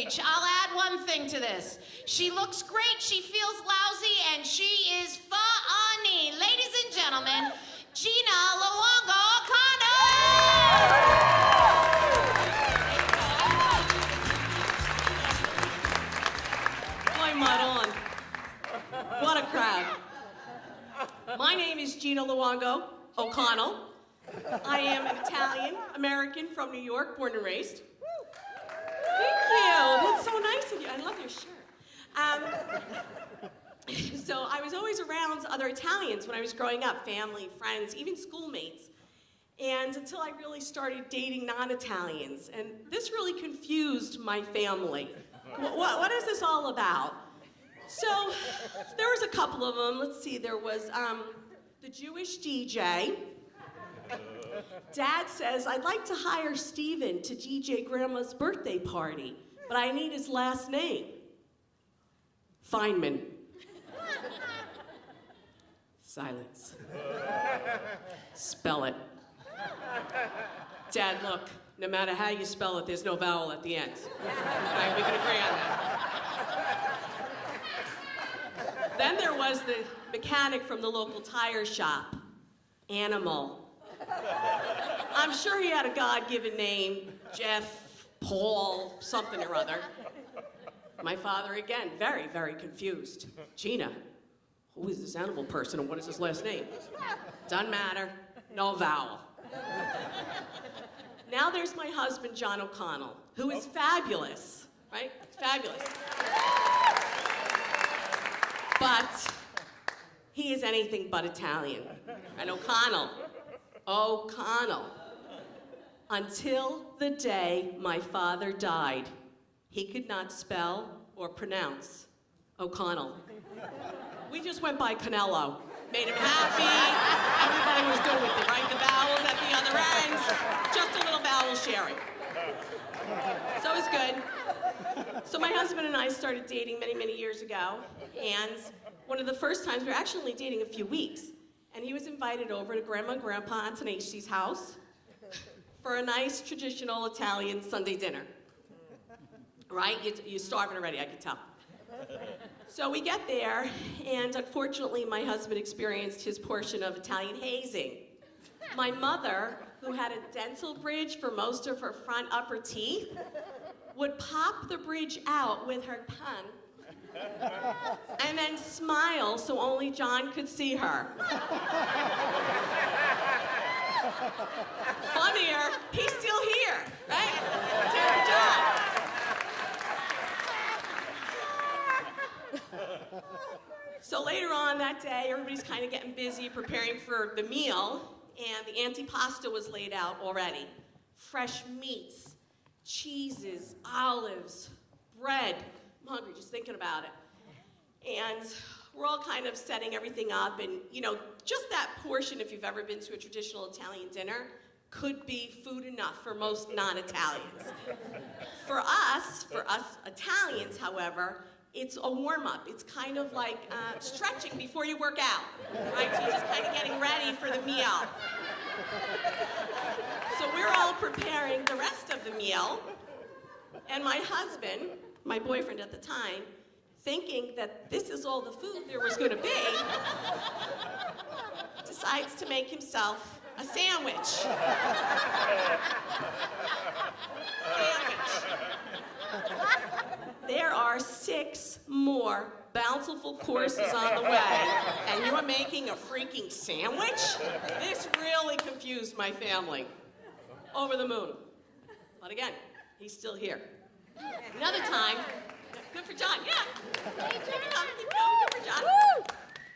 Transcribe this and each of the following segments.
stage. I'll add one thing to this. She looks great, she feels lousy, and she is funny. Ladies and gentlemen, Gina Luongo O'Connor! Boy, mud on. What a crowd. My name is Gina Luongo O'Connell. I am an Italian-American from New York, born and raised. Thank you. That's so nice of you. I love your shirt. So I was always around other Italians when I was growing up, family, friends, even schoolmates. And until I really started dating non-Italians. And this really confused my family. What is this all about? So there was a couple of them. Let's see, there was the Jewish DJ. Dad says, I'd like to hire Steven to DJ Grandma's birthday party, but I need his last name. Feynman. Silence. Spell it. Dad, look, no matter how you spell it, there's no vowel at the end. Right, we can agree on that. Then there was the mechanic from the local tire shop, Animal. I'm sure he had a God-given name, Jeff, Paul, something or other. My father, again, very, very confused. Gina, who is this animal person and what is his last name? Doesn't matter, no vowel. Now there's my husband, John O'Connell, who is fabulous, right? Fabulous. But he is anything but Italian. And O'Connell. Until the day my father died, he could not spell or pronounce O'Connell. We just went by Canelo. Made him happy. Everybody was good with it, right? The vowels at the other ends. Just a little vowel sharing. So it was good. So my husband and I started dating many, many years ago. And one of the first times, we were actually only dating a few weeks. And he was invited over to Grandma and Grandpa Antonacci's house for a nice traditional Italian Sunday dinner. Right? You're starving already, I can tell. So we get there, and unfortunately, my husband experienced his portion of Italian hazing. My mother, who had a dental bridge for most of her front upper teeth, would pop the bridge out with her tongue and then smile so only John could see her. Funnier, he's still here, right? Doing the job. So later on that day, everybody's kind of getting busy preparing for the meal, and the antipasta was laid out already. Fresh meats, cheeses, olives, bread. I'm hungry just thinking about it. And we're all kind of setting everything up, and you know, just that portion, if you've ever been to a traditional Italian dinner, could be food enough for most non-Italians. For us Italians, however, it's a warm-up. It's kind of like stretching before you work out, right? So you're just kind of getting ready for the meal. So we're all preparing the rest of the meal, and my husband, my boyfriend at the time, thinking that this is all the food there was going to be, decides to make himself a sandwich. There are 6 more bountiful courses on the way, and you are making a freaking sandwich? This really confused my family. Over the moon. But again, he's still here. Another time, good for John, yeah. Keep going, good for John.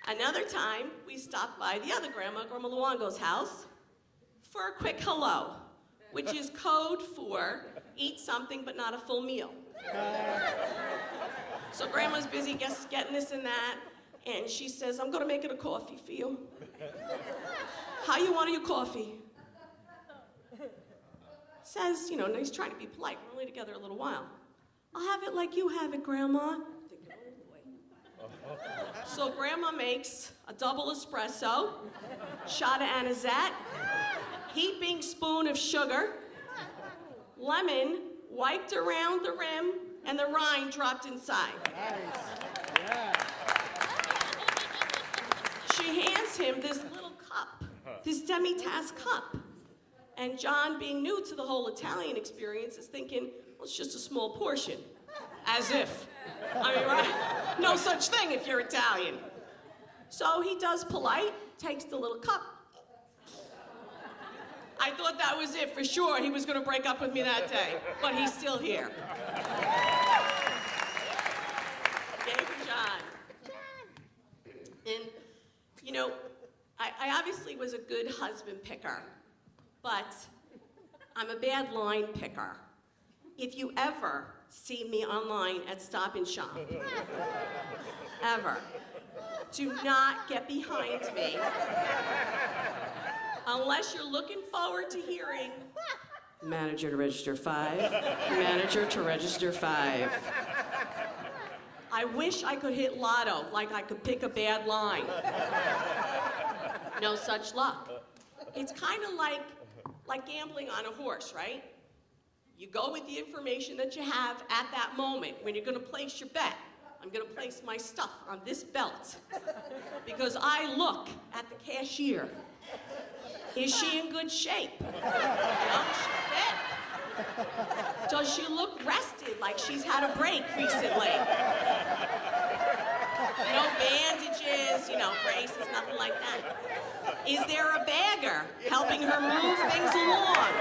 Another time, we stopped by the other Grandma Luongo's house for a quick hello, which is code for eat something but not a full meal. So Grandma's busy getting this and that, and she says, I'm gonna make it a coffee for you. How you want your coffee? Says, you know, and he's trying to be polite. We're only together a little while. I'll have it like you have it, Grandma. Thinking, oh boy. So Grandma makes a double espresso, shot of anisette, heaping spoon of sugar, lemon wiped around the rim and the rind dropped inside. Nice. Yeah. She hands him this little cup, this demi-tasse cup. And John, being new to the whole Italian experience, is thinking, well, it's just a small portion. As if. I mean, right? No such thing if you're Italian. So he does polite, takes the little cup. I thought that was it for sure. He was going to break up with me that day, but he's still here. Yay for John. And, you know, I obviously was a good husband picker, but I'm a bad line picker. If you ever see me online at Stop and Shop, ever, do not get behind me unless you're looking forward to hearing manager to register 5, manager to register 5. I wish I could hit lotto, like I could pick a bad line. No such luck. It's kind of like gambling on a horse, right? You go with the information that you have at that moment when you're going to place your bet. I'm going to place my stuff on this belt because I look at the cashier. Is she in good shape? You know, is she fit? Does she look rested, like she's had a break recently? No bandages, you know, braces, nothing like that. Is there a bagger helping her move things along?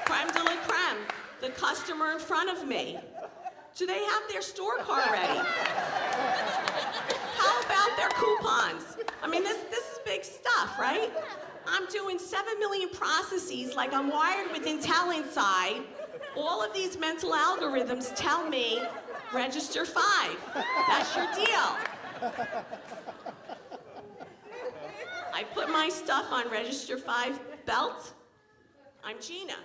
Creme de la creme, the customer in front of me. Do they have their store card ready? How about their coupons? I mean, this is big stuff, right? I'm doing 7 million processes like I'm wired with Intel inside. All of these mental algorithms tell me, register 5. That's your deal. I put my stuff on register 5 belt. I'm Gina.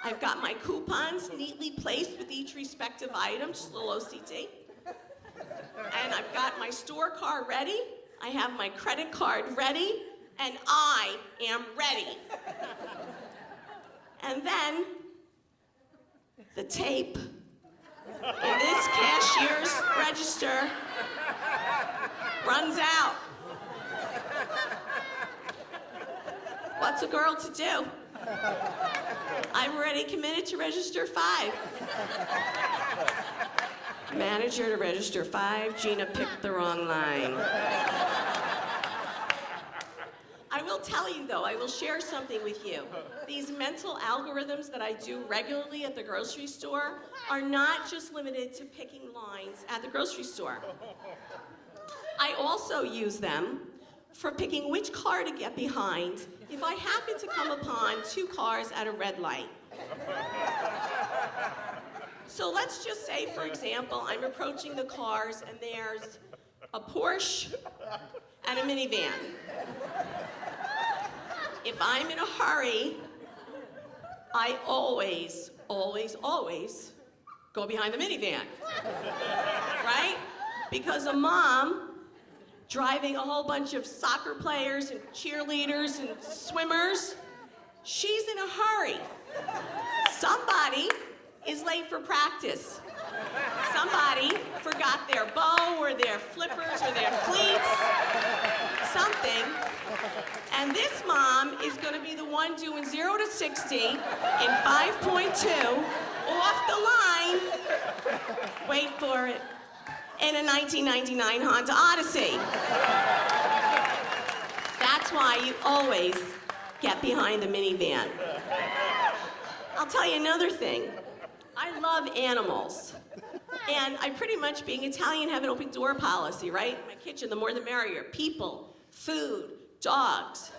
I've got my coupons neatly placed with each respective item, just a little OCD. And I've got my store card ready. I have my credit card ready, and I am ready. And then the tape in this cashier's register runs out. What's a girl to do? I'm already committed to register 5. Manager to register 5, Gina picked the wrong line. I will tell you though, I will share something with you. These mental algorithms that I do regularly at the grocery store are not just limited to picking lines at the grocery store. I also use them for picking which car to get behind if I happen to come upon 2 cars at a red light. So let's just say, for example, I'm approaching the cars and there's a Porsche and a minivan. If I'm in a hurry, I always go behind the minivan, right? Because a mom driving a whole bunch of soccer players and cheerleaders and swimmers, she's in a hurry. Somebody is late for practice. Somebody forgot their bow or their flippers or their cleats, something. And this mom is going to be the one doing 0 to 60 in 5.2 off the line, wait for it, in a 1999 Honda Odyssey. That's why you always get behind the minivan. I'll tell you another thing. I love animals. And I pretty much, being Italian, have an open door policy, right? In my kitchen, the more the merrier. People, food, dogs.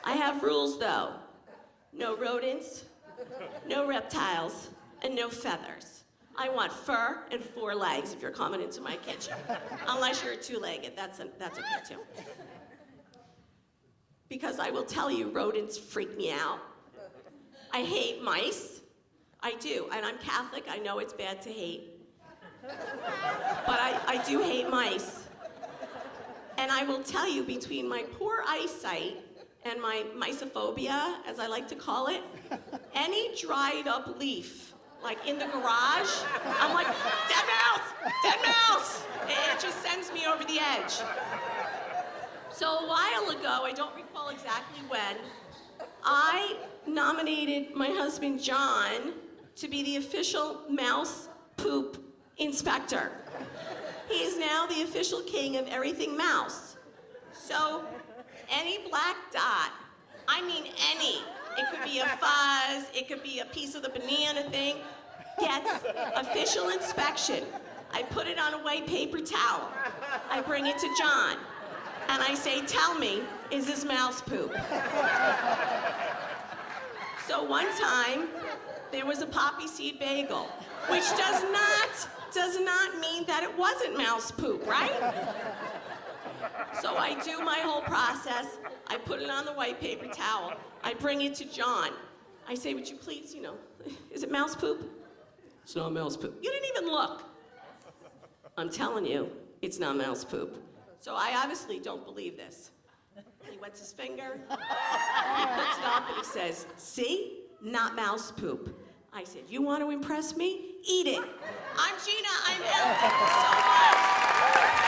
I have rules though. No rodents, no reptiles, and no feathers. I want fur and 4 legs if you're coming into my kitchen. Unless you're a 2-legged, that's okay too. Because I will tell you, rodents freak me out. I hate mice. I do, and I'm Catholic, I know it's bad to hate. But I do hate mice. And I will tell you, between my poor eyesight and my mysophobia, as I like to call it, any dried up leaf like in the garage. I'm like, dead mouse, dead mouse. It just sends me over the edge. So a while ago, I don't recall exactly when, I nominated my husband, John, to be the official mouse poop inspector. He is now the official king of everything mouse. So any black dot, I mean any, it could be a fuzz, it could be a piece of the banana thing, gets official inspection. I put it on a white paper towel. I bring it to John, and I say, tell me, is this mouse poop? So one time, there was a poppy seed bagel, which does not mean that it wasn't mouse poop, right? So I do my whole process. I put it on the white paper towel. I bring it to John. I say, would you please, is it mouse poop? It's not mouse poop. You didn't even look. I'm telling you, it's not mouse poop. So I obviously don't believe this. He wets his finger, he puts it up, and he says, see? Not mouse poop. I said, you want to impress me? Eat it. I'm Gina, I'm out. Thank you so much.